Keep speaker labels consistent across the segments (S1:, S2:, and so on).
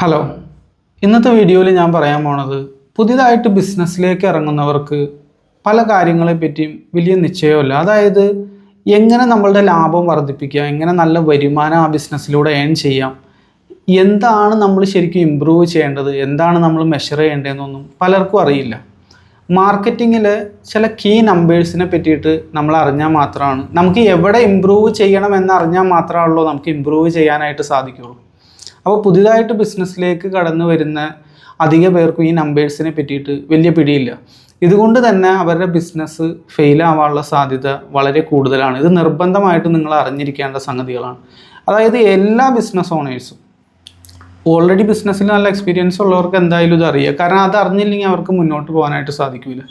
S1: Hello, ഇന്നത്തെ വീഡിയോയിൽ ഞാൻ പറയാൻ പോണത് പുതിയതായിട്ട് ബിസിനസ്സിലേക്ക് ഇറങ്ങുന്നവർക്ക് പല കാര്യങ്ങളെ പറ്റിയും വലിയ നിശ്ചയമില്ല. അതായത് എങ്ങനെ നമ്മളുടെ ലാഭം വർദ്ധിപ്പിക്കുക, എങ്ങനെ നല്ല വരുമാനം ആ ബിസിനസ്സിലൂടെ ഏൺ ചെയ്യാം, എന്താണ് നമ്മൾ ശരിക്കും ഇമ്പ്രൂവ് ചെയ്യേണ്ടത്, എന്താണ് നമ്മൾ മെഷർ ചെയ്യേണ്ടതെന്നൊന്നും പലർക്കും അറിയില്ല. മാർക്കറ്റിങ്ങിൽ ചില കീ നമ്പേഴ്സിനെ പറ്റിയിട്ട് നമ്മൾ അറിഞ്ഞാൽ മാത്രമാണ് നമുക്ക് എവിടെ ഇമ്പ്രൂവ് ചെയ്യണം എന്നറിഞ്ഞാൽ മാത്രമാണല്ലോ നമുക്ക് ഇമ്പ്രൂവ് ചെയ്യാനായിട്ട് സാധിക്കുള്ളൂ. അപ്പോൾ പുതിയതായിട്ട് ബിസിനസ്സിലേക്ക് കടന്നു വരുന്ന അധിക പേർക്കും ഈ നമ്പേഴ്സിനെ പറ്റിയിട്ട് വലിയ പിടിയില്ല. ഇതുകൊണ്ട് തന്നെ അവരുടെ ബിസിനസ് ഫെയിലാവാനുള്ള സാധ്യത വളരെ കൂടുതലാണ്. ഇത് നിർബന്ധമായിട്ട് നിങ്ങൾ അറിഞ്ഞിരിക്കേണ്ട സംഗതികളാണ്. അതായത് എല്ലാ ബിസിനസ് ഓണേഴ്സും ഓൾറെഡി ബിസിനസ്സിൽ നല്ല എക്സ്പീരിയൻസ് ഉള്ളവർക്ക് എന്തായാലും ഇത് അറിയുക. കാരണം അത് അറിഞ്ഞില്ലെങ്കിൽ അവർക്ക് മുന്നോട്ട് പോകാനായിട്ട് സാധിക്കില്ല.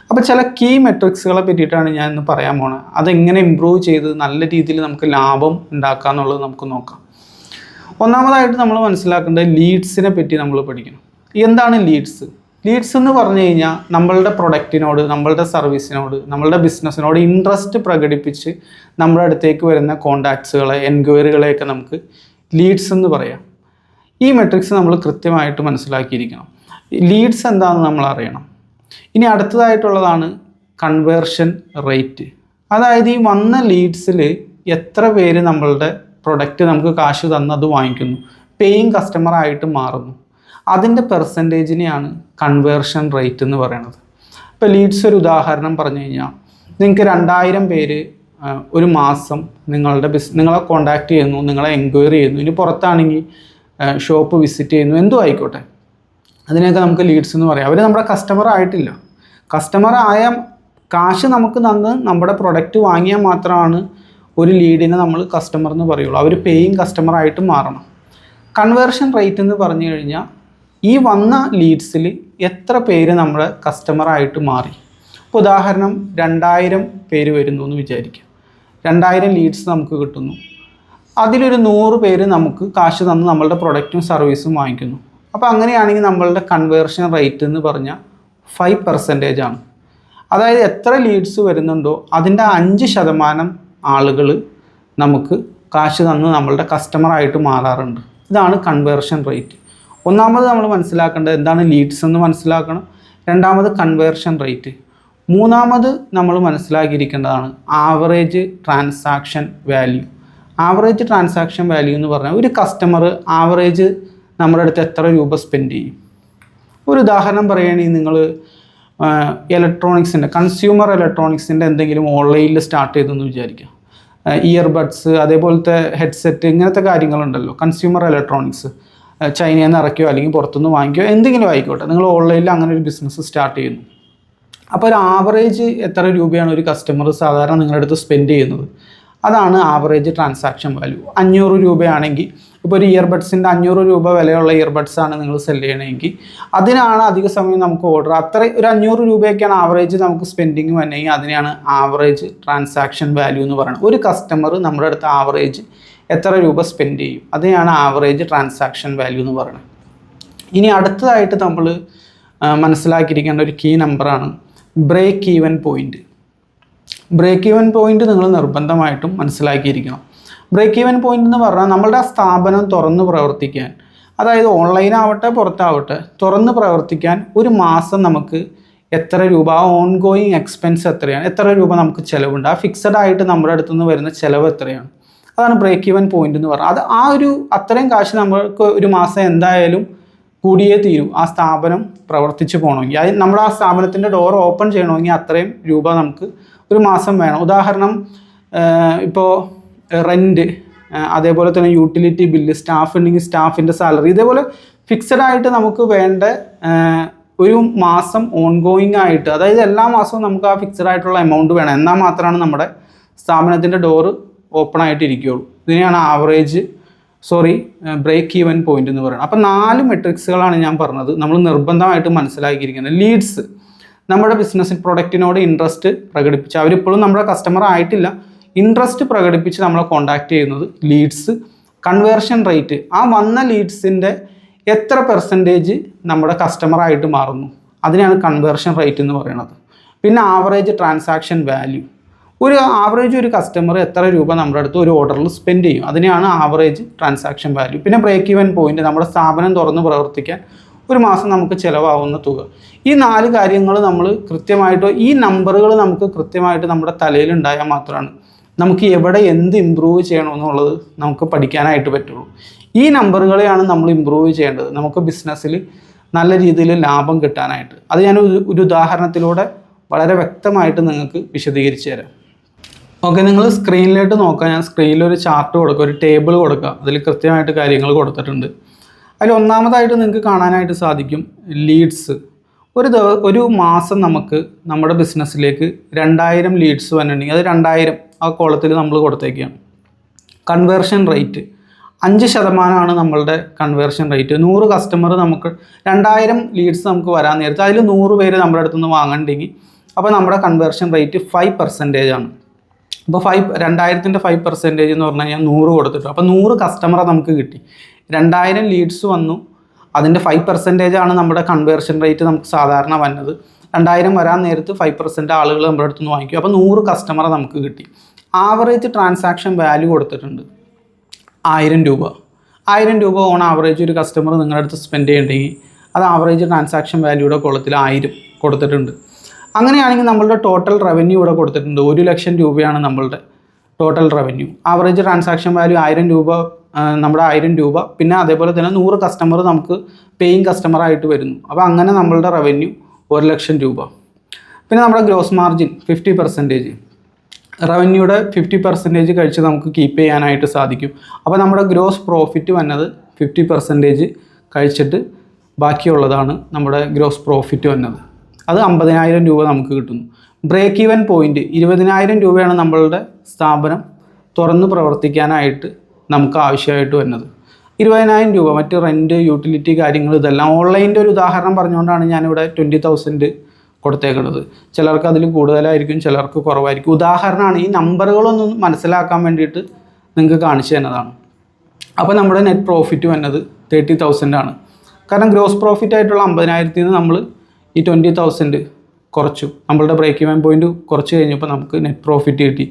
S1: അപ്പോൾ ചില കീ മെട്രിക്സുകളെ പറ്റിയിട്ടാണ് ഞാൻ ഇന്ന് പറയാൻ പോകുന്നത്. അതെങ്ങനെ ഇമ്പ്രൂവ് ചെയ്ത് നല്ല രീതിയിൽ നമുക്ക് ലാഭം ഉണ്ടാക്കുക എന്നുള്ളത് നമുക്ക് നോക്കാം. ഒന്നാമതായിട്ട് നമ്മൾ മനസ്സിലാക്കേണ്ടത് ലീഡ്സിനെ പറ്റി നമ്മൾ പഠിക്കണം. എന്താണ് ലീഡ്സ്? ലീഡ്സ് എന്ന് പറഞ്ഞു കഴിഞ്ഞാൽ നമ്മളുടെ പ്രൊഡക്റ്റിനോട്, നമ്മളുടെ സർവീസിനോട്, നമ്മളുടെ ബിസിനസ്സിനോട് ഇൻട്രസ്റ്റ് പ്രകടിപ്പിച്ച് നമ്മുടെ അടുത്തേക്ക് വരുന്ന കോണ്ടാക്ട്സുകളെ, എൻക്വയറികളെയൊക്കെ നമുക്ക് ലീഡ്സ് എന്ന് പറയാം. ഈ മെട്രിക്സ് നമ്മൾ കൃത്യമായിട്ട് മനസ്സിലാക്കിയിരിക്കണം. ലീഡ്സ് എന്താണെന്ന് നമ്മൾ അറിയണം. ഇനി അടുത്തതായിട്ടുള്ളതാണ് കൺവേർഷൻ റേറ്റ്. അതായത് ഈ വന്ന ലീഡ്സിൽ എത്ര പേര് നമ്മളുടെ പ്രൊഡക്റ്റ് നമുക്ക് കാശ് തന്നത് വാങ്ങിക്കുന്നു, പേയിങ് കസ്റ്റമറായിട്ട് മാറുന്നു, അതിൻ്റെ പെർസെൻറ്റേജിനെയാണ് കൺവേർഷൻ റേറ്റ് എന്ന് പറയുന്നത്. ഇപ്പോൾ ലീഡ്സ് ഒരു ഉദാഹരണം പറഞ്ഞു കഴിഞ്ഞാൽ നിങ്ങൾക്ക് 2000 പേര് ഒരു മാസം നിങ്ങളെ കോണ്ടാക്ട് ചെയ്യുന്നു, നിങ്ങളെ എൻക്വയറി ചെയ്യുന്നു. ഇനി പുറത്താണെങ്കിൽ ഷോപ്പ് വിസിറ്റ് ചെയ്യുന്നു, എന്തും ആയിക്കോട്ടെ, അതിനെയൊക്കെ നമുക്ക് ലീഡ്സ് എന്ന് പറയാം. അവർ നമ്മുടെ കസ്റ്റമർ ആയിട്ടില്ല. കസ്റ്റമർ ആയ കാശ് നമുക്ക് തന്ന് നമ്മുടെ പ്രൊഡക്റ്റ് വാങ്ങിയാൽ മാത്രമാണ് ഒരു ലീഡിനെ നമ്മൾ കസ്റ്റമർ എന്ന് പറയുള്ളൂ. അവർ പേയിങ് കസ്റ്റമറായിട്ട് മാറണം. കൺവേർഷൻ റേറ്റ് എന്ന് പറഞ്ഞു കഴിഞ്ഞാൽ ഈ വന്ന ലീഡ്സിൽ എത്ര പേര് നമ്മുടെ കസ്റ്റമറായിട്ട് മാറി. ഇപ്പോൾ ഉദാഹരണം 2000 പേര് വരുന്നു എന്ന് വിചാരിക്കുക. 2000 ലീഡ്സ് നമുക്ക് കിട്ടുന്നു. അതിലൊരു 100 പേര് നമുക്ക് കാശ് തന്ന് നമ്മളുടെ പ്രൊഡക്റ്റും സർവീസും വാങ്ങിക്കുന്നു. അപ്പോൾ അങ്ങനെയാണെങ്കിൽ നമ്മളുടെ കൺവേർഷൻ റേറ്റ് എന്ന് പറഞ്ഞാൽ 5% ആണ്. അതായത് എത്ര ലീഡ്സ് വരുന്നുണ്ടോ അതിൻ്റെ 5% ആളുകൾ നമുക്ക് കാശ് തന്ന് നമ്മളുടെ കസ്റ്റമറായിട്ട് മാറാറുണ്ട്. ഇതാണ് കൺവേർഷൻ റേറ്റ്. ഒന്നാമത് നമ്മൾ മനസ്സിലാക്കേണ്ടത് എന്താണ് ലീഡ്സ് എന്ന് മനസ്സിലാക്കണം. രണ്ടാമത് കൺവേർഷൻ റേറ്റ്. മൂന്നാമത് നമ്മൾ മനസ്സിലാക്കിയിരിക്കേണ്ടതാണ് average transaction value. Average transaction value എന്ന് പറഞ്ഞാൽ ഒരു കസ്റ്റമർ ആവറേജ് നമ്മുടെ അടുത്ത് എത്ര രൂപ സ്പെൻഡ് ചെയ്യും. ഒരു ഉദാഹരണം പറയുകയാണെങ്കിൽ നിങ്ങൾ ഇലക്ട്രോണിക്സിൻ്റെ, കൺസ്യൂമർ ഇലക്ട്രോണിക്സിൻ്റെ എന്തെങ്കിലും ഓൺലൈനിൽ സ്റ്റാർട്ട് ചെയ്തെന്ന് വിചാരിക്കുക. ഇയർബഡ്സ്, അതേപോലത്തെ ഹെഡ്സെറ്റ്, ഇങ്ങനത്തെ കാര്യങ്ങളുണ്ടല്ലോ. കൺസ്യൂമർ ഇലക്ട്രോണിക്സ് ചൈനയിൽ നിന്ന് ഇറക്കിയോ അല്ലെങ്കിൽ പുറത്തുനിന്ന് വാങ്ങിക്കോ, എന്തെങ്കിലും ആയിക്കോട്ടെ, നിങ്ങൾ ഓൺലൈനിൽ അങ്ങനെ ഒരു ബിസിനസ് സ്റ്റാർട്ട് ചെയ്യുന്നു. അപ്പോൾ ഒരു ആവറേജ് എത്ര രൂപയാണ് ഒരു കസ്റ്റമർ സാധാരണ നിങ്ങളുടെ അടുത്ത് സ്പെൻഡ് ചെയ്യുന്നത്, അതാണ് ആവറേജ് ട്രാൻസാക്ഷൻ വാല്യൂ. 500 രൂപയാണെങ്കിൽ, ഇപ്പോൾ ഒരു ഇയർബഡ്സിൻ്റെ 500 രൂപ വിലയുള്ള ഇയർബഡ്സാണ് നിങ്ങൾ സെല് ചെയ്യണമെങ്കിൽ അതിനാണ് അധിക സമയം നമുക്ക് ഓർഡർ. അത്ര ഒരു 500 രൂപയൊക്കെയാണ് ആവറേജ് നമുക്ക് സ്പെൻഡിങ് വന്നെങ്കിൽ അതിനെയാണ് ആവറേജ് ട്രാൻസാക്ഷൻ വാല്യൂ എന്ന് പറയുന്നത്. ഒരു കസ്റ്റമർ നമ്മുടെ അടുത്ത് ആവറേജ് എത്ര രൂപ സ്പെൻഡ് ചെയ്യും, അതിനെയാണ് ആവറേജ് ട്രാൻസാക്ഷൻ വാല്യൂ എന്ന് പറയുന്നത്. ഇനി അടുത്തതായിട്ട് നമ്മൾ മനസ്സിലാക്കിയിരിക്കേണ്ട ഒരു കീ നമ്പറാണ് break even point. Break even point നിങ്ങൾ നിർബന്ധമായിട്ടും മനസ്സിലാക്കിയിരിക്കണം. ബ്രേക്ക് ഈവൻ പോയിൻ്റ് എന്ന് പറഞ്ഞാൽ നമ്മളുടെ ആ സ്ഥാപനം തുറന്ന് പ്രവർത്തിക്കാൻ, അതായത് ഓൺലൈനാവട്ടെ പുറത്താവട്ടെ, തുറന്ന് പ്രവർത്തിക്കാൻ ഒരു മാസം നമുക്ക് എത്ര രൂപ, ആ ഓൺഗോയിങ് എക്സ്പെൻസ് എത്രയാണ്, എത്ര രൂപ നമുക്ക് ചിലവുണ്ട്, ആ ഫിക്സഡ് ആയിട്ട് നമ്മുടെ അടുത്തു നിന്ന് വരുന്ന ചിലവ് എത്രയാണ്, അതാണ് ബ്രേക്ക് ഈവൻ പോയിൻ്റ് എന്ന് പറഞ്ഞാൽ. അത് അത്രയും കാശ് നമ്മൾക്ക് ഒരു മാസം എന്തായാലും കൂടിയേ തീരും ആ സ്ഥാപനം പ്രവർത്തിച്ച് പോകണമെങ്കിൽ. അത് നമ്മുടെ ആ സ്ഥാപനത്തിൻ്റെ ഡോർ ഓപ്പൺ ചെയ്യണമെങ്കിൽ അത്രയും രൂപ നമുക്ക് ഒരു മാസം വേണം. ഉദാഹരണം ഇപ്പോൾ റെൻറ്റ്, അതേപോലെ തന്നെ യൂട്ടിലിറ്റി ബില്ല്, സ്റ്റാഫ് ഉണ്ടെങ്കിൽ സ്റ്റാഫിൻ്റെ സാലറി, ഇതേപോലെ ഫിക്സഡ് ആയിട്ട് നമുക്ക് വേണ്ട ഒരു മാസം ഓൺഗോയിങ് ആയിട്ട്, അതായത് എല്ലാ മാസവും നമുക്ക് ആ ഫിക്സഡ് ആയിട്ടുള്ള എമൗണ്ട് വേണം. എന്നാൽ മാത്രമാണ് നമ്മുടെ സ്ഥാപനത്തിൻ്റെ ഡോറ് ഓപ്പൺ ആയിട്ട് ഇരിക്കുകയുള്ളൂ. ഇതിനെയാണ് ബ്രേക്ക് ഈവൻ പോയിൻ്റ് എന്ന് പറയുന്നത്. അപ്പോൾ 4 മെട്രിക്സുകളാണ് ഞാൻ പറഞ്ഞത് നമ്മൾ നിർബന്ധമായിട്ട് മനസ്സിലാക്കിയിരിക്കുന്നത്. ലീഡ്സ്, നമ്മുടെ ബിസിനസ്സിൽ പ്രൊഡക്റ്റിനോട് ഇൻട്രസ്റ്റ് പ്രകടിപ്പിച്ച്, അവരിപ്പോഴും നമ്മുടെ കസ്റ്റമർ ആയിട്ടില്ല, ഇൻട്രസ്റ്റ് പ്രകടിപ്പിച്ച് നമ്മളെ കോണ്ടാക്ട് ചെയ്യുന്നത് ലീഡ്സ്. കൺവേർഷൻ റേറ്റ്, ആ വന്ന ലീഡ്സിൻ്റെ എത്ര പെർസെൻറ്റേജ് നമ്മുടെ കസ്റ്റമറായിട്ട് മാറുന്നു, അതിനാണ് കൺവേർഷൻ റേറ്റ് എന്ന് പറയുന്നത്. പിന്നെ ആവറേജ് ട്രാൻസാക്ഷൻ വാല്യൂ, ഒരു ആവറേജ് ഒരു കസ്റ്റമർ എത്ര രൂപ നമ്മുടെ അടുത്ത് ഒരു ഓർഡറിൽ സ്പെൻഡ് ചെയ്യും, അതിനെയാണ് ആവറേജ് ട്രാൻസാക്ഷൻ വാല്യൂ. പിന്നെ ബ്രേക്ക് ഈവൻ പോയിന്റ്, നമ്മുടെ സ്ഥാപനം തുറന്ന് പ്രവർത്തിക്കാൻ ഒരു മാസം നമുക്ക് ചിലവാകുന്ന തുക. ഈ 4 കാര്യങ്ങൾ നമ്മൾ കൃത്യമായിട്ട്, ഈ നമ്പറുകൾ നമുക്ക് കൃത്യമായിട്ട് നമ്മുടെ തലയിൽ ഉണ്ടായാൽ മാത്രമാണ് നമുക്ക് എവിടെ എന്ത് ഇമ്പ്രൂവ് ചെയ്യണമെന്നുള്ളത് നമുക്ക് പഠിക്കാനായിട്ട് പറ്റുള്ളൂ. ഈ നമ്പറുകളെയാണ് നമ്മൾ ഇമ്പ്രൂവ് ചെയ്യേണ്ടത് നമുക്ക് ബിസിനസ്സിൽ നല്ല രീതിയിൽ ലാഭം കിട്ടാനായിട്ട്. അത് ഞാൻ ഒരു ഉദാഹരണത്തിലൂടെ വളരെ വ്യക്തമായിട്ട് നിങ്ങൾക്ക് വിശദീകരിച്ച് തരാം. ഓക്കെ, നിങ്ങൾ സ്ക്രീനിലോട്ട് നോക്കുക. ഞാൻ സ്ക്രീനിൽ ഒരു ചാർട്ട് കൊടുക്കുക, ഒരു ടേബിൾ കൊടുക്കുക. അതിൽ കൃത്യമായിട്ട് കാര്യങ്ങൾ കൊടുത്തിട്ടുണ്ട്. അതിൽ ഒന്നാമതായിട്ട് നിങ്ങൾക്ക് കാണാനായിട്ട് സാധിക്കും ലീഡ്സ്. ഒരു മാസം നമുക്ക് നമ്മുടെ ബിസിനസ്സിലേക്ക് 2000 ലീഡ്സ് വന്നിട്ടുണ്ടെങ്കിൽ അത് 2000 ആ കോളത്തിൽ നമ്മൾ കൊടുത്തേക്കാണ്. കൺവേർഷൻ റേറ്റ് 5% നമ്മളുടെ കൺവേർഷൻ റേറ്റ്. 100 കസ്റ്റമർ നമുക്ക് 2000 ലീഡ്സ് നമുക്ക് വരാൻ നേരത്ത് അതിൽ 100 പേര് നമ്മുടെ അടുത്തുനിന്ന് വാങ്ങണ്ടെങ്കിൽ അപ്പോൾ നമ്മുടെ കൺവേർഷൻ റേറ്റ് 5% ആണ്. അപ്പോൾ 2000ൻ്റെ 5% എന്ന് പറഞ്ഞു കഴിഞ്ഞാൽ 100 കൊടുത്തിട്ടു. അപ്പോൾ 100 കസ്റ്റമറെ നമുക്ക് കിട്ടി. 2000 ലീഡ്സ് വന്നു, അതിൻ്റെ 5% ആണ് നമ്മുടെ കൺവേർഷൻ റേറ്റ് നമുക്ക് സാധാരണ വന്നത്. 2000 വരാൻ നേരത്ത് 5% ആളുകൾ നമ്മുടെ അടുത്തുനിന്ന് വാങ്ങിക്കും. അപ്പോൾ 100 കസ്റ്റമറെ നമുക്ക് കിട്ടി. ആവറേജ് ട്രാൻസാക്ഷൻ വാല്യൂ കൊടുത്തിട്ടുണ്ട് 1000 രൂപ. 1000 രൂപ ഓൺ ആവറേജ് ഒരു കസ്റ്റമർ നിങ്ങളുടെ അടുത്ത് സ്പെൻഡ് ചെയ്യണമെങ്കിൽ അത് ആവറേജ് ട്രാൻസാക്ഷൻ വാല്യൂയുടെ കോളത്തിൽ 1000 കൊടുത്തിട്ടുണ്ട്. അങ്ങനെയാണെങ്കിൽ നമ്മളുടെ ടോട്ടൽ റവന്യൂ ഇവിടെ കൊടുത്തിട്ടുണ്ട്. 1 ലക്ഷം രൂപയാണ് നമ്മളുടെ total revenue. Average transaction value 1000 രൂപ, നമ്മുടെ 1000 രൂപ. പിന്നെ അതേപോലെ തന്നെ 100 കസ്റ്റമർ നമുക്ക് പേയിങ് കസ്റ്റമറായിട്ട് വരുന്നു. അപ്പോൾ അങ്ങനെ നമ്മളുടെ റവന്യൂ 1 ലക്ഷം രൂപ. പിന്നെ നമ്മുടെ ഗ്രോസ് മാർജിൻ 50%, റവന്യൂയുടെ 50% കഴിച്ച് നമുക്ക് കീപ്പ് ചെയ്യാനായിട്ട് സാധിക്കും. അപ്പോൾ നമ്മുടെ ഗ്രോസ് പ്രോഫിറ്റ് വന്നത് 50% കഴിച്ചിട്ട് ബാക്കിയുള്ളതാണ് നമ്മുടെ ഗ്രോസ് പ്രോഫിറ്റ് വന്നത്. അത് 50,000 രൂപ നമുക്ക് കിട്ടുന്നു. ബ്രേക്ക് ഈവൻ പോയിൻറ്റ് 20,000 രൂപയാണ് നമ്മളുടെ സ്ഥാപനം തുറന്ന് പ്രവർത്തിക്കാനായിട്ട് നമുക്ക് ആവശ്യമായിട്ട് വരുന്നത്. 20,000 രൂപ മറ്റ് റെൻറ്റ്, യൂട്ടിലിറ്റി കാര്യങ്ങൾ ഇതെല്ലാം. ഓൺലൈൻ്റെ ഒരു ഉദാഹരണം പറഞ്ഞുകൊണ്ടാണ് ഞാനിവിടെ 20,000 കൊടുത്തേക്കുന്നത്. ചിലർക്ക് അതിൽ കൂടുതലായിരിക്കും, ചിലർക്ക് കുറവായിരിക്കും. ഉദാഹരണമാണ്, ഈ നമ്പറുകളൊന്നും മനസ്സിലാക്കാൻ വേണ്ടിയിട്ട് നിങ്ങൾക്ക് കാണിച്ചു തന്നതാണ്. അപ്പോൾ നമ്മുടെ നെറ്റ് പ്രോഫിറ്റ് വന്നത് 30,000 ആണ്. കാരണം ഗ്രോസ് പ്രോഫിറ്റ് ആയിട്ടുള്ള 50,000 നിന്ന് നമ്മൾ ഈ 20,000 കുറച്ചു. നമ്മളുടെ ബ്രേക്ക് ഈവൻ പോയിൻറ്റ് കുറച്ച് കഴിഞ്ഞപ്പോൾ നമുക്ക് നെറ്റ് പ്രോഫിറ്റ് കിട്ടി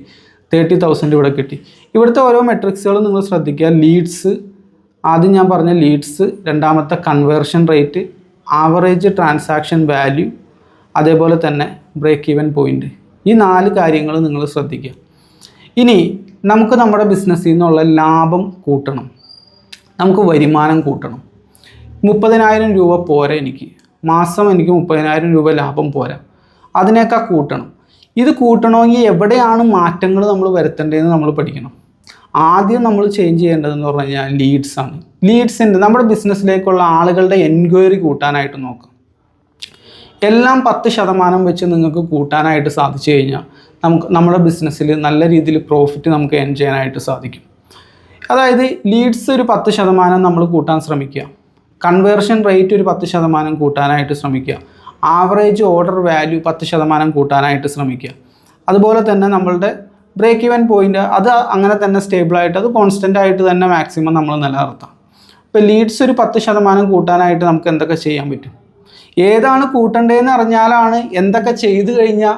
S1: 30,000 ഇവിടെ കിട്ടി. ഇവിടുത്തെ ഓരോ മെട്രിക്സുകളും നിങ്ങൾ ശ്രദ്ധിക്കുക. ലീഡ്സ്, ആദ്യം ഞാൻ പറഞ്ഞ ലീഡ്സ്, രണ്ടാമത്തെ conversion rate, average transaction value, അതേപോലെ തന്നെ ബ്രേക്ക് ഈവൻ പോയിൻറ്റ്. ഈ 4 കാര്യങ്ങൾ നിങ്ങൾ ശ്രദ്ധിക്കുക. ഇനി നമുക്ക് നമ്മുടെ ബിസിനസ്സിൽ നിന്നുള്ള ലാഭം കൂട്ടണം, നമുക്ക് വരുമാനം കൂട്ടണം. 30,000 രൂപ പോരാ എനിക്ക്, മാസം എനിക്ക് 30,000 രൂപ ലാഭം പോരാ, അതിനേക്കാൾ കൂട്ടണം. ഇത് കൂട്ടണമെങ്കിൽ എവിടെയാണ് മാറ്റങ്ങൾ നമ്മൾ വരുത്തേണ്ടതെന്ന് നമ്മൾ പഠിക്കണം. ആദ്യം നമ്മൾ ചേഞ്ച് ചെയ്യേണ്ടതെന്ന് പറഞ്ഞു കഴിഞ്ഞാൽ ലീഡ്സാണ്. ലീഡ്സിൻ്റെ നമ്മുടെ ബിസിനസ്സിലേക്കുള്ള ആളുകളുടെ എൻക്വയറി കൂട്ടാനായിട്ട് നോക്കാം. എല്ലാം 10% വെച്ച് നിങ്ങൾക്ക് കൂട്ടാനായിട്ട് സാധിച്ചു കഴിഞ്ഞാൽ നമ്മുടെ ബിസിനസ്സിൽ നല്ല രീതിയിൽ പ്രോഫിറ്റ് നമുക്ക് ഏൺ ചെയ്യാനായിട്ട് സാധിക്കും. അതായത് ലീഡ്സ് ഒരു 10% നമ്മൾ കൂട്ടാൻ ശ്രമിക്കുക. കൺവേർഷൻ റേറ്റ് ഒരു 10% കൂട്ടാനായിട്ട് ശ്രമിക്കുക. ആവറേജ് ഓർഡർ വാല്യൂ 10% കൂട്ടാനായിട്ട് ശ്രമിക്കുക. അതുപോലെ തന്നെ നമ്മളുടെ ബ്രേക്ക് ഈവൻ പോയിൻ്റ് അത് അങ്ങനെ തന്നെ സ്റ്റേബിളായിട്ട് അത് കോൺസ്റ്റൻ്റ് ആയിട്ട് തന്നെ മാക്സിമം നമ്മൾ നിലനിർത്താം. ഇപ്പോൾ ലീഡ്സ് ഒരു 10% കൂട്ടാനായിട്ട് നമുക്ക് എന്തൊക്കെ ചെയ്യാൻ പറ്റും, ഏതാണ് കൂട്ടേണ്ടതെന്ന് അറിഞ്ഞാലാണ് എന്തൊക്കെ ചെയ്തു കഴിഞ്ഞാൽ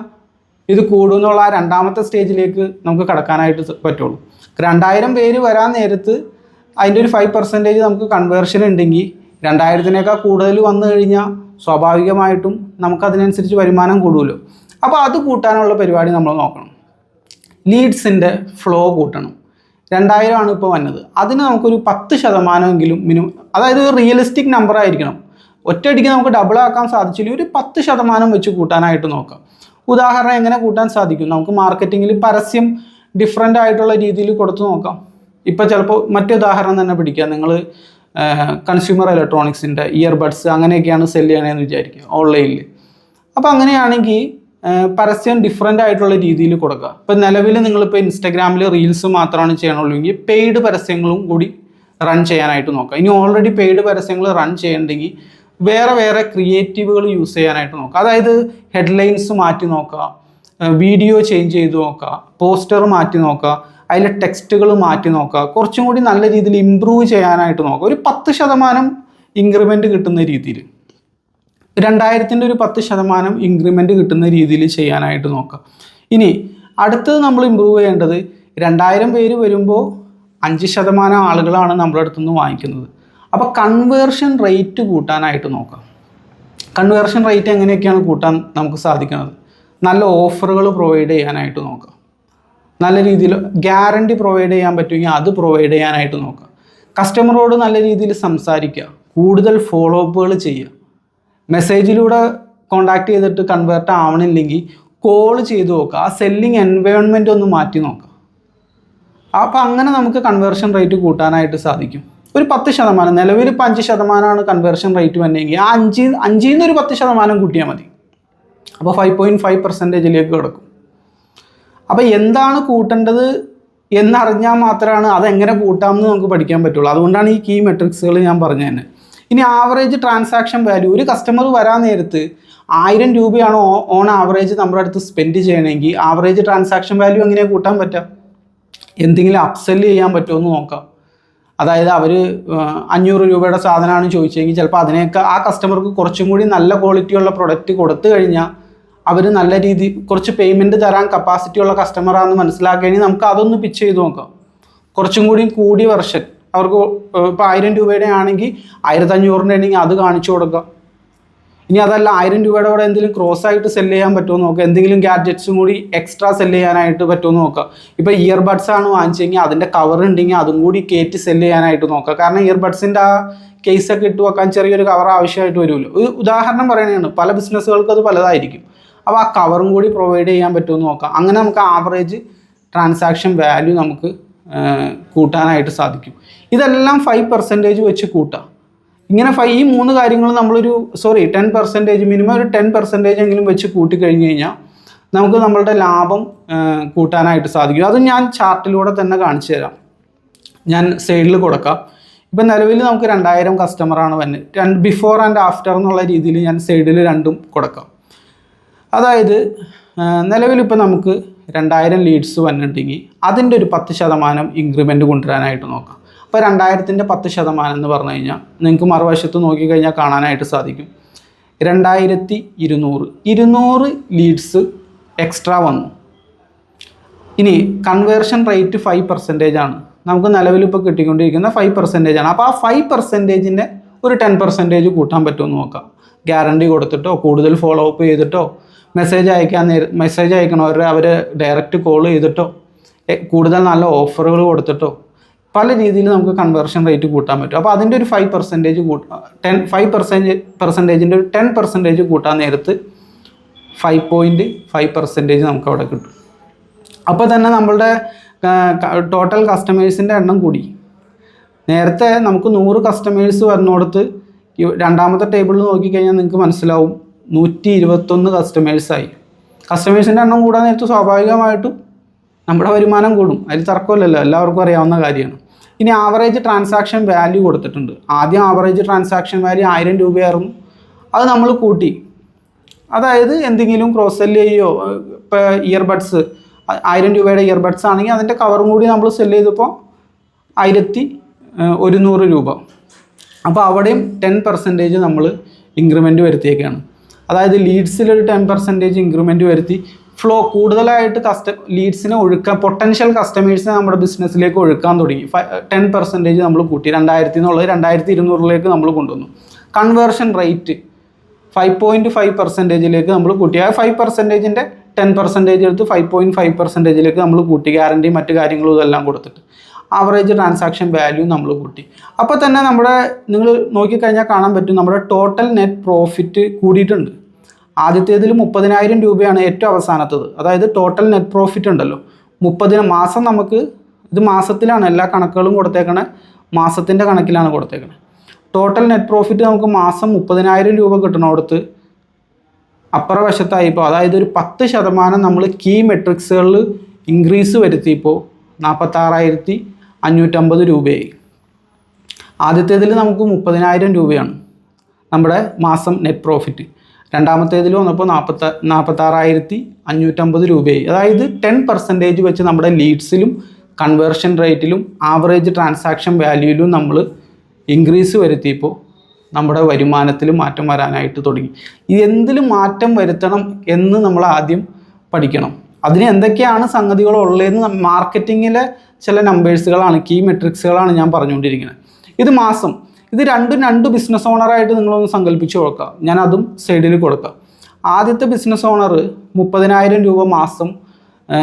S1: ഇത് കൂടുമെന്നുള്ള ആ രണ്ടാമത്തെ സ്റ്റേജിലേക്ക് നമുക്ക് കടക്കാനായിട്ട് പറ്റുള്ളൂ. 2000 പേര് വരാൻ നേരത്ത് അതിൻ്റെ ഒരു 5% നമുക്ക് കൺവേർഷൻ ഉണ്ടെങ്കിൽ 2000-നേക്കാൾ കൂടുതൽ വന്നു കഴിഞ്ഞാൽ സ്വാഭാവികമായിട്ടും നമുക്കതിനനുസരിച്ച് വരുമാനം കൂടുമല്ലോ. അപ്പോൾ അത് കൂട്ടാനുള്ള പരിപാടി നമ്മൾ നോക്കണം. ലീഡ്സിൻ്റെ ഫ്ലോ കൂട്ടണം. 2000 ആണ് ഇപ്പോൾ വന്നത്, അതിന് നമുക്കൊരു 10% മിനിമം, അതായത് ഒരു റിയലിസ്റ്റിക് നമ്പർ ആയിരിക്കണം. ഒറ്റയടിക്ക് നമുക്ക് ഡബിൾ ആക്കാൻ സാധിച്ചില്ല, ഒരു 10% വെച്ച് കൂട്ടാനായിട്ട് നോക്കാം. ഉദാഹരണം എങ്ങനെ കൂട്ടാൻ സാധിക്കും, നമുക്ക് മാർക്കറ്റിങ്ങിൽ പരസ്യം ഡിഫറെൻ്റ് ആയിട്ടുള്ള രീതിയിൽ കൊടുത്തു നോക്കാം. ഇപ്പോൾ ചിലപ്പോൾ മറ്റു ഉദാഹരണം തന്നെ പിടിക്കുക, നിങ്ങൾ കൺസ്യൂമർ ഇലക്ട്രോണിക്സിൻ്റെ ഇയർബഡ്സ് അങ്ങനെയൊക്കെയാണ് സെല് ചെയ്യണമെന്ന് വിചാരിക്കുക ഓൺലൈനിൽ. അപ്പോൾ അങ്ങനെയാണെങ്കിൽ പരസ്യം ഡിഫറെൻ്റ് ആയിട്ടുള്ള രീതിയിൽ കൊടുക്കുക. ഇപ്പോൾ നിലവിൽ നിങ്ങളിപ്പോൾ ഇൻസ്റ്റാഗ്രാമിൽ റീൽസ് മാത്രമാണ് ചെയ്യണുള്ളൂ എങ്കിൽ പെയ്ഡ് പരസ്യങ്ങളും കൂടി റൺ ചെയ്യാനായിട്ട് നോക്കുക. ഇനി ഓൾറെഡി പെയ്ഡ് പരസ്യങ്ങൾ റൺ ചെയ്യണമെങ്കിൽ വേറെ ക്രിയേറ്റീവുകൾ യൂസ് ചെയ്യാനായിട്ട് നോക്കുക. അതായത് ഹെഡ്ലൈൻസ് മാറ്റി നോക്കുക, വീഡിയോ ചേഞ്ച് ചെയ്ത് നോക്കുക, പോസ്റ്റർ മാറ്റി നോക്കുക, അതിലെ ടെക്സ്റ്റുകൾ മാറ്റി നോക്കുക, കുറച്ചും കൂടി നല്ല രീതിയിൽ ഇമ്പ്രൂവ് ചെയ്യാനായിട്ട് നോക്കുക. ഒരു 10% ഇൻക്രിമെൻറ്റ് കിട്ടുന്ന രീതിയിൽ, 2000-ൻ്റെ ഒരു 10% ഇൻക്രിമെൻറ്റ് കിട്ടുന്ന രീതിയിൽ ചെയ്യാനായിട്ട് നോക്കുക. ഇനി അടുത്തത് നമ്മൾ ഇമ്പ്രൂവ് ചെയ്യേണ്ടത് 2000 പേര് വരുമ്പോൾ 5% ആളുകളാണ് നമ്മുടെ അടുത്തുനിന്ന് വാങ്ങിക്കുന്നത്. അപ്പോൾ കൺവേർഷൻ റേറ്റ് കൂട്ടാനായിട്ട് നോക്കാം. കൺവേർഷൻ റേറ്റ് എങ്ങനെയൊക്കെയാണ് കൂട്ടാൻ നമുക്ക് സാധിക്കുന്നത്? നല്ല ഓഫറുകൾ പ്രൊവൈഡ് ചെയ്യാനായിട്ട് നോക്കാം. നല്ല രീതിയിൽ ഗ്യാരണ്ടി പ്രൊവൈഡ് ചെയ്യാൻ പറ്റുമെങ്കിൽ അത് പ്രൊവൈഡ് ചെയ്യാനായിട്ട് നോക്കാം. കസ്റ്റമറോട് നല്ല രീതിയിൽ സംസാരിക്കുക, കൂടുതൽ ഫോളോ അപ്പുകൾ ചെയ്യുക. മെസ്സേജിലൂടെ കോണ്ടാക്ട് ചെയ്തിട്ട് കൺവേർട്ട് ആവണില്ലെങ്കിൽ കോൾ ചെയ്ത് നോക്കുക. ആ സെല്ലിങ് എൻവയോൺമെൻറ്റ് ഒന്ന് മാറ്റി നോക്കുക. അപ്പോൾ അങ്ങനെ നമുക്ക് കൺവേർഷൻ റേറ്റ് കൂട്ടാനായിട്ട് സാധിക്കും. ഒരു 10%, നിലവിൽ ഇപ്പോൾ 5%ആണ് കൺവേർഷൻ റേറ്റ് വന്നെങ്കിൽ ആ 5ൽ നിന്ന് ഒരു 10% കൂട്ടിയാൽ മതി. അപ്പോൾ 5.5%ലേക്ക് കിടക്കും. അപ്പോൾ എന്താണ് കൂട്ടേണ്ടത് എന്നറിഞ്ഞാൽ മാത്രമാണ് അതെങ്ങനെ കൂട്ടാമെന്ന് നമുക്ക് പഠിക്കാൻ പറ്റുള്ളൂ. അതുകൊണ്ടാണ് ഈ കീ മെട്രിക്സുകൾ ഞാൻ പറഞ്ഞു തന്നെ. ഇനി ആവറേജ് ട്രാൻസാക്ഷൻ വാല്യൂ, ഒരു കസ്റ്റമർ വരാൻ നേരത്ത് 1000 രൂപയാണ് ഓൺ ആവറേജ് നമ്മുടെ അടുത്ത് സ്പെൻഡ് ചെയ്യണമെങ്കിൽ ആവറേജ് ട്രാൻസാക്ഷൻ വാല്യൂ എങ്ങനെയാണ് കൂട്ടാൻ പറ്റുക? എന്തെങ്കിലും അപ്സെല് ചെയ്യാൻ പറ്റുമോ എന്ന് നോക്കാം. അതായത് അവർ 500 രൂപയുടെ സാധനമാണ് ചോദിച്ചെങ്കിൽ ചിലപ്പോൾ അതിനേക്ക് ആ കസ്റ്റമർക്ക് കുറച്ചും കൂടി നല്ല ക്വാളിറ്റിയുള്ള പ്രൊഡക്റ്റ് കൊടുത്തു കഴിഞ്ഞാൽ അവർ നല്ല രീതി കുറച്ച് പേയ്മെൻറ്റ് തരാൻ കപ്പാസിറ്റിയുള്ള കസ്റ്റമറാണെന്ന് മനസ്സിലാക്കുകയാണെങ്കിൽ നമുക്ക് അതൊന്ന് പിച്ച് ചെയ്ത് നോക്കാം. കുറച്ചും കൂടി കൂടിയ വെർഷൻ അവർക്ക് ഇപ്പോൾ 1000 രൂപയുടെ ആണെങ്കിൽ 1500 ആണെങ്കിൽ അത് കാണിച്ചു കൊടുക്കാം. ഇനി അതല്ല 1000 രൂപയുടെ കൂടെ എന്തെങ്കിലും ക്രോസ് ആയിട്ട് സെല്ല് ചെയ്യാൻ പറ്റുമോ എന്ന് നോക്കാം. എന്തെങ്കിലും ഗാഡ്ജറ്റ്സും കൂടി എക്സ്ട്രാ സെല്ല് ചെയ്യാനായിട്ട് പറ്റുമോ എന്ന് നോക്കാം. ഇപ്പോൾ ഇയർബഡ്സ് ആണ് വാങ്ങിച്ചെങ്കിൽ അതിൻ്റെ കവർ ഉണ്ടെങ്കിൽ അതും കൂടി കയറ്റി സെല്ല് ചെയ്യാനായിട്ട് നോക്കാം. കാരണം ഇയർബഡ്സിൻ്റെ ആ കേസൊക്കെ ഇട്ട് വെക്കാൻ ചെറിയൊരു കവർ ആവശ്യമായിട്ട് വരുമല്ലോ. ഒരു ഉദാഹരണം പറയുന്നതാണ്. പല ബിസിനസ്സുകൾക്ക് അത് പലതായിരിക്കും. അപ്പോൾ ആ കവറും കൂടി പ്രൊവൈഡ് ചെയ്യാൻ പറ്റുമോ എന്ന് നോക്കാം. അങ്ങനെ നമുക്ക് ആവറേജ് ട്രാൻസാക്ഷൻ വാല്യൂ നമുക്ക് കൂട്ടാനായിട്ട് സാധിക്കും. ഇതെല്ലാം 5% വെച്ച് കൂട്ടാം. ഇങ്ങനെ ഈ 3 കാര്യങ്ങൾ നമ്മളൊരു 10% മിനിമം ഒരു 10% എങ്കിലും വെച്ച് കൂട്ടിക്കഴിഞ്ഞ് കഴിഞ്ഞാൽ നമുക്ക് നമ്മളുടെ ലാഭം കൂട്ടാനായിട്ട് സാധിക്കും. അത് ഞാൻ ചാർട്ടിലൂടെ തന്നെ കാണിച്ചു തരാം. ഞാൻ സൈഡിൽ കൊടുക്കാം. ഇപ്പം നിലവിൽ നമുക്ക് 2000 കസ്റ്റമറാണ് വന്നത്. ബിഫോർ ആൻഡ് ആഫ്റ്റർ എന്നുള്ള രീതിയിൽ ഞാൻ സൈഡിൽ രണ്ടും കൊടുക്കാം. അതായത് നിലവിലിപ്പോൾ നമുക്ക് 2000 ലീഡ്സ് വന്നിട്ടുണ്ടെങ്കിൽ അതിൻ്റെ ഒരു 10% ഇൻക്രിമെൻറ്റ് കൊണ്ടുവരാനായിട്ട് നോക്കാം. അപ്പോൾ 2000-ൻ്റെ 10% എന്ന് പറഞ്ഞു കഴിഞ്ഞാൽ നിങ്ങൾക്ക് മറുവശത്ത് നോക്കിക്കഴിഞ്ഞാൽ കാണാനായിട്ട് സാധിക്കും 2200 ലീഡ്സ് എക്സ്ട്രാ വന്നു. ഇനി കൺവേർഷൻ റേറ്റ് 5% ആണ്. നമുക്ക് നിലവിലിപ്പോൾ കിട്ടിക്കൊണ്ടിരിക്കുന്ന 5% ആണ്. അപ്പോൾ ആ 5%-ൻ്റെ ഒരു 10% കൂട്ടാൻ പറ്റുമെന്ന് നോക്കാം. ഗ്യാരണ്ടി കൊടുത്തിട്ടോ കൂടുതൽ ഫോളോ അപ്പ് ചെയ്തിട്ടോ മെസ്സേജ് അയക്കണവരെ അവർ ഡയറക്റ്റ് കോൾ ചെയ്തിട്ടോ കൂടുതൽ നല്ല ഓഫറുകൾ കൊടുത്തിട്ടോ പല രീതിയിൽ നമുക്ക് കൺവേർഷൻ റേറ്റ് കൂട്ടാൻ പറ്റും. അപ്പോൾ അതിൻ്റെ ഒരു 5% 5%-ൻ്റെ ഒരു 10% കൂട്ടാൻ നേരത്ത് 5.5% നമുക്ക് അവിടെ കിട്ടും. അപ്പോൾ തന്നെ നമ്മളുടെ ടോട്ടൽ കസ്റ്റമേഴ്സിൻ്റെ എണ്ണം കൂടി. നേരത്തെ നമുക്ക് 100 കസ്റ്റമേഴ്സ് വരുന്നിടത്ത് രണ്ടാമത്തെ ടേബിളിൽ നോക്കിക്കഴിഞ്ഞാൽ നിങ്ങൾക്ക് മനസ്സിലാവും 121 കസ്റ്റമേഴ്സായി. കസ്റ്റമേഴ്സിൻ്റെ എണ്ണം കൂടാൻ നേരത്ത് സ്വാഭാവികമായിട്ടും നമ്മുടെ വരുമാനം കൂടും. അതിൽ തർക്കമില്ലല്ലോ, എല്ലാവർക്കും അറിയാവുന്ന കാര്യമാണ്. ഇനി ആവറേജ് ട്രാൻസാക്ഷൻ വാല്യൂ കൊടുത്തിട്ടുണ്ട്. ആദ്യം ആവറേജ് ട്രാൻസാക്ഷൻ വാല്യൂ 1000 രൂപയായിരുന്നു. അത് നമ്മൾ കൂട്ടി. അതായത് എന്തെങ്കിലും ക്രോസ് സെല്ല് ചെയ്യുകയോ ഇപ്പോൾ ഇയർബഡ്സ് 1000 രൂപയുടെ ഇയർബഡ്സ് ആണെങ്കിൽ അതിൻ്റെ കവറും കൂടി നമ്മൾ സെല്ല് ചെയ്തപ്പോൾ 1100 രൂപ. അപ്പോൾ അവിടെയും 10% നമ്മൾ ഇൻക്രിമെൻറ്റ് വരുത്തിയേക്കാണ്. അതായത് ലീഡ്സിലൊരു 10% ഇൻക്രിമെൻറ്റ് വരുത്തി ഫ്ലോ കൂടുതലായിട്ട് ലീഡ്സിനെ പൊട്ടൻഷ്യൽ കസ്റ്റമേഴ്സിനെ നമ്മുടെ ബിസിനസ്സിലേക്ക് ഒഴുക്കാൻ തുടങ്ങി. 10% നമ്മൾ കൂട്ടി. 2000 എന്നുള്ളത് 2200 നമ്മൾ കൊണ്ടുവന്നു. കൺവേർഷൻ റേറ്റ് 5.5%-ലേക്ക് നമ്മൾ കൂട്ടി. ആ 5%-ൻ്റെ 10% എടുത്ത് 5.5%-ലേക്ക് നമ്മൾ കൂട്ടി. ഗ്യാരണ്ടി മറ്റു കാര്യങ്ങളും ഇതെല്ലാം കൊടുത്തിട്ട് ആവറേജ് ട്രാൻസാക്ഷൻ വാല്യൂ നമ്മൾ കൂട്ടി. അപ്പോൾ തന്നെ നിങ്ങൾ നോക്കിക്കഴിഞ്ഞാൽ കാണാൻ പറ്റും നമ്മുടെ ടോട്ടൽ നെറ്റ് പ്രോഫിറ്റ് കൂടിയിട്ടുണ്ട്. ആദ്യത്തേതിൽ 30,000 രൂപയാണ് ഏറ്റവും അവസാനത്തത്. അതായത് ടോട്ടൽ നെറ്റ് പ്രോഫിറ്റ് ഉണ്ടല്ലോ 30 മാസം. നമുക്ക് ഇത് മാസത്തിലാണ് എല്ലാ കണക്കുകളും കൊടുത്തേക്കണേ. മാസത്തിൻ്റെ കണക്കിലാണ് കൊടുത്തേക്കണേ. ടോട്ടൽ നെറ്റ് പ്രോഫിറ്റ് നമുക്ക് മാസം 30,000 രൂപ കിട്ടണോടത്ത് അപ്പുറ വശത്തായിപ്പോൾ അതായത് ഒരു 10% നമ്മൾ കീ മെട്രിക്സുകളിൽ ഇൻക്രീസ് വരുത്തിയപ്പോൾ 46,550 രൂപയായി. ആദ്യത്തേതിൽ നമുക്ക് 30,000 രൂപയാണ് നമ്മുടെ മാസം നെറ്റ് പ്രോഫിറ്റ്. രണ്ടാമത്തേതിൽ വന്നപ്പോൾ 46,550 രൂപയായി. അതായത് 10% വെച്ച് നമ്മുടെ ലീഡ്സിലും കൺവേർഷൻ റേറ്റിലും ആവറേജ് ട്രാൻസാക്ഷൻ വാല്യൂയിലും നമ്മൾ ഇൻക്രീസ് വരുത്തിയപ്പോൾ നമ്മുടെ വരുമാനത്തിൽ മാറ്റം വരാനായിട്ട് തുടങ്ങി. എന്തിലും മാറ്റം വരുത്തണം എന്ന് നമ്മൾ ആദ്യം പഠിക്കണം. അതിന് എന്തൊക്കെയാണ് സംഗതികൾ ഉള്ളതെന്ന് മാർക്കറ്റിങ്ങിലെ ചില നമ്പേഴ്സുകളാണ്, കീ മെട്രിക്സുകളാണ് ഞാൻ പറഞ്ഞുകൊണ്ടിരിക്കുന്നത്. ഇത് മാസം, ഇത് രണ്ട് ബിസിനസ് ഓണറായിട്ട് നിങ്ങളൊന്ന് സങ്കല്പിച്ച് കൊടുക്കുക. ഞാൻ അതും സൈഡിൽ കൊടുക്കാം. ആദ്യത്തെ ബിസിനസ് ഓണർ 30,000 രൂപ മാസം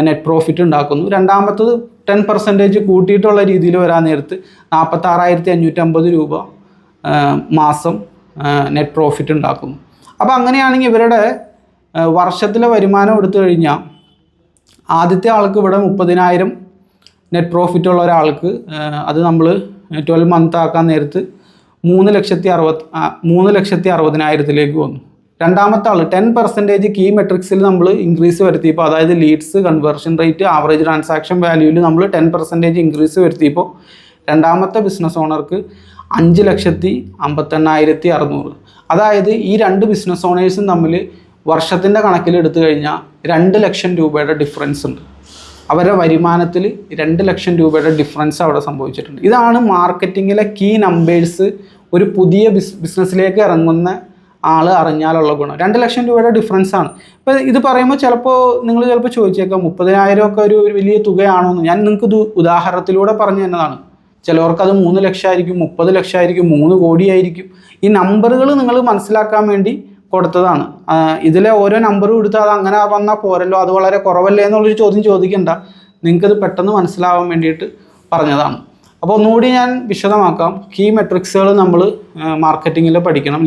S1: നെറ്റ് പ്രോഫിറ്റ് ഉണ്ടാക്കുന്നു. രണ്ടാമത്തത് 10% കൂട്ടിയിട്ടുള്ള രീതിയിൽ വരാൻ നേരത്ത് 46,550 രൂപ മാസം നെറ്റ് പ്രോഫിറ്റ് ഉണ്ടാക്കുന്നു. അപ്പോൾ അങ്ങനെയാണെങ്കിൽ ഇവരുടെ വർഷത്തിലെ വരുമാനം എടുത്തു കഴിഞ്ഞാൽ ആദ്യത്തെ ആൾക്ക് ഇവിടെ 30,000 നെറ്റ് പ്രോഫിറ്റ് ഉള്ള ഒരാൾക്ക് അത് നമ്മൾ 12 മന്ത് ആക്കാൻ നേരത്ത് 3,60,000 വന്നു. രണ്ടാമത്തെ ആൾ 10% കീ മെട്രിക്സിൽ നമ്മൾ ഇൻക്രീസ് വരുത്തിയപ്പോൾ, അതായത് leads, conversion rate, average transaction വാല്യൂവിൽ നമ്മൾ 10% ഇൻക്രീസ് വരുത്തിയപ്പോൾ രണ്ടാമത്തെ ബിസിനസ് ഓണർക്ക് 5,58,600. അതായത് ഈ രണ്ട് ബിസിനസ് ഓണേഴ്സും തമ്മിൽ വർഷത്തിൻ്റെ കണക്കിലെടുത്തു കഴിഞ്ഞാൽ 2 ലക്ഷം രൂപയുടെ ഡിഫറൻസ് ഉണ്ട്. അവരുടെ വരുമാനത്തിൽ 2 ലക്ഷം രൂപയുടെ ഡിഫറൻസ് അവിടെ സംഭവിച്ചിട്ടുണ്ട്. ഇതാണ് മാർക്കറ്റിങ്ങിലെ കീ നമ്പേഴ്സ് ഒരു പുതിയ ബിസിനസ്സിലേക്ക് ഇറങ്ങുന്ന ആൾ അറിഞ്ഞാലുള്ള ഗുണം. 2 ലക്ഷം രൂപയുടെ ഡിഫറൻസ് ആണ്. ഇപ്പോൾ ഇത് പറയുമ്പോൾ നിങ്ങൾ ചിലപ്പോൾ ചോദിച്ചേക്കാം 30,000 ഒക്കെ ഒരു വലിയ തുകയാണോ എന്ന്. ഞാൻ നിങ്ങൾക്ക് ഇത് ഉദാഹരണത്തിലൂടെ പറഞ്ഞു തന്നതാണ്. ചിലവർക്കത് 3 ലക്ഷമായിരിക്കും, 30 ലക്ഷമായിരിക്കും, 3 കോടിയായിരിക്കും. ഈ നമ്പറുകൾ നിങ്ങൾ മനസ്സിലാക്കാൻ വേണ്ടി കൊടുത്തതാണ്. ഇതിലെ ഓരോ നമ്പറും എടുത്താൽ അത് അങ്ങനെ വന്നാൽ പോരല്ലോ, അത് വളരെ കുറവല്ലേ എന്നുള്ളൊരു ചോദ്യം ചോദിക്കണ്ട. നിങ്ങൾക്കത് പെട്ടെന്ന് മനസ്സിലാവാൻ വേണ്ടിയിട്ട് പറഞ്ഞതാണ്. അപ്പോൾ ഒന്നുകൂടി ഞാൻ വിശദമാക്കാം. കീ മെട്രിക്സുകൾ നമ്മൾ മാർക്കറ്റിങ്ങിൽ പഠിക്കണം.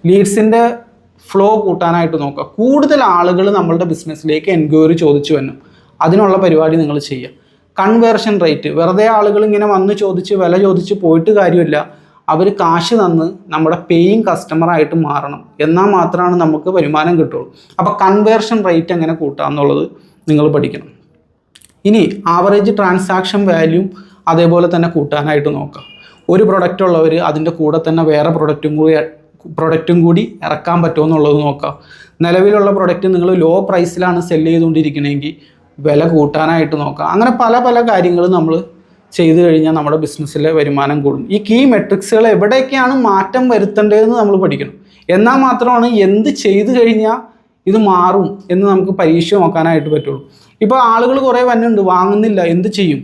S1: ലീഡ്സിൻ്റെ ഫ്ലോ കൂട്ടാനായിട്ട് നോക്കുക. കൂടുതൽ ആളുകൾ നമ്മളുടെ ബിസിനസ്സിലേക്ക് എൻക്വയറി ചോദിച്ചു വന്നു, അതിനുള്ള പരിപാടി നിങ്ങൾ ചെയ്യുക. കൺവേർഷൻ റേറ്റ്, വെറുതെ ആളുകൾ ഇങ്ങനെ വന്ന് ചോദിച്ച് വില ചോദിച്ച് പോയിട്ട് കാര്യമില്ല. അവർ കാശ് തന്ന് നമ്മുടെ പേയിങ് കസ്റ്റമറായിട്ട് മാറണം, എന്നാൽ മാത്രമാണ് നമുക്ക് വരുമാനം കിട്ടുള്ളൂ. അപ്പോൾ കൺവേർഷൻ റേറ്റ് എങ്ങനെ കൂട്ടുക എന്നുള്ളത് നിങ്ങൾ പഠിക്കണം. ഇനി ആവറേജ് ട്രാൻസാക്ഷൻ വാല്യൂ അതേപോലെ തന്നെ കൂട്ടാനായിട്ട് നോക്കാം. ഒരു പ്രൊഡക്റ്റ് ഉള്ളവർ അതിൻ്റെ കൂടെ തന്നെ വേറെ പ്രൊഡക്റ്റും കൂടി ഇറക്കാൻ പറ്റുമോ എന്നുള്ളത് നോക്കാം. നിലവിലുള്ള പ്രൊഡക്റ്റ് നിങ്ങൾ ലോ പ്രൈസിലാണ് സെല്ല് ചെയ്തുകൊണ്ടിരിക്കണമെങ്കിൽ വില കൂട്ടാനായിട്ട് നോക്കാം. അങ്ങനെ പല കാര്യങ്ങൾ നമ്മൾ ചെയ്തു കഴിഞ്ഞാൽ നമ്മുടെ ബിസിനസ്സിലെ വരുമാനം കൂടും. ഈ കീ മെട്രിക്സുകൾ എവിടെയൊക്കെയാണ് മാറ്റം വരുത്തേണ്ടതെന്ന് നമ്മൾ പഠിക്കണം. എന്നാൽ മാത്രമാണ് എന്ത് ചെയ്തു കഴിഞ്ഞാൽ ഇത് മാറും എന്ന് നമുക്ക് പരീക്ഷ നോക്കാനായിട്ട് പറ്റുള്ളൂ. ഇപ്പോൾ ആളുകൾ കുറേ വന്നുണ്ട്, വാങ്ങുന്നില്ല, എന്ത് ചെയ്യും?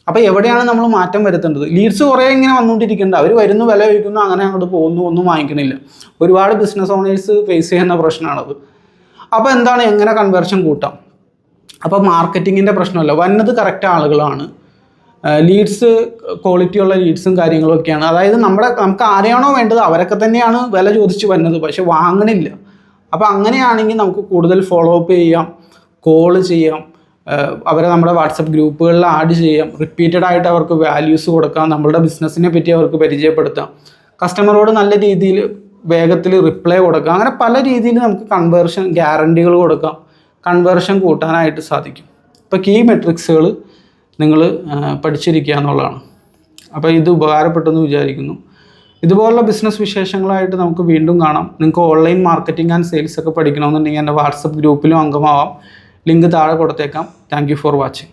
S1: അപ്പോൾ എവിടെയാണ് നമ്മൾ മാറ്റം വരുത്തേണ്ടത്? ലീഡ്സ് കുറേ ഇങ്ങനെ വന്നുകൊണ്ടിരിക്കുന്നുണ്ട്, അവർ വരുന്നു, വില വയ്ക്കുന്നു, അങ്ങനെ അങ്ങോട്ട് പോകുന്നു, ഒന്നും വാങ്ങിക്കണില്ല. ഒരുപാട് ബിസിനസ് ഓണേഴ്സ് ഫേസ് ചെയ്യുന്ന പ്രശ്നമാണത്. അപ്പോൾ എന്താണ്, എങ്ങനെ കൺവേർഷൻ കൂട്ടാം? അപ്പോൾ മാർക്കറ്റിങ്ങിൻ്റെ പ്രശ്നമല്ല, വന്നത് കറക്റ്റ് ആളുകളാണ്, ലീഡ്സ് ക്വാളിറ്റിയുള്ള ലീഡ്സും കാര്യങ്ങളും ഒക്കെയാണ്. അതായത് നമുക്ക് ആരെയാണോ വേണ്ടത് അവരൊക്കെ തന്നെയാണ് വില ചോദിച്ച് വരുന്നത്, പക്ഷെ വാങ്ങണില്ല. അപ്പോൾ അങ്ങനെയാണെങ്കിൽ നമുക്ക് കൂടുതൽ ഫോളോ അപ്പ് ചെയ്യാം, കോൾ ചെയ്യാം, അവരെ നമ്മുടെ വാട്സപ്പ് ഗ്രൂപ്പുകളിൽ ആഡ് ചെയ്യാം, റിപ്പീറ്റഡ് ആയിട്ട് അവർക്ക് വാല്യൂസ് കൊടുക്കാം, നമ്മളുടെ ബിസിനസ്സിനെ പറ്റി അവർക്ക് പരിചയപ്പെടുത്താം, കസ്റ്റമറോട് നല്ല രീതിയിൽ വേഗത്തിൽ റിപ്ലൈ കൊടുക്കാം. അങ്ങനെ പല രീതിയിൽ നമുക്ക് കൺവേർഷൻ ഗ്യാരണ്ടികൾ കൊടുക്കാം, കൺവേർഷൻ കൂട്ടാനായിട്ട് സാധിക്കും. ഇപ്പോൾ കീ മെട്രിക്സുകൾ നിങ്ങൾ പഠിച്ചിരിക്കുക എന്നുള്ളതാണ്. അപ്പോൾ ഇത് ഉപകാരപ്പെട്ടെന്ന് വിചാരിക്കുന്നു. ഇതുപോലുള്ള ബിസിനസ് വിശേഷങ്ങളായിട്ട് നമുക്ക് വീണ്ടും കാണാം. നിങ്ങൾക്ക് ഓൺലൈൻ മാർക്കറ്റിംഗ് ആൻഡ് സെയിൽസ് ഒക്കെ പഠിക്കണമെന്നുണ്ടെങ്കിൽ എൻ്റെ വാട്സപ്പ് ഗ്രൂപ്പിലും അംഗമാവാം. ലിങ്ക് താഴെ കൊടുത്തേക്കാം. Thank you for watching.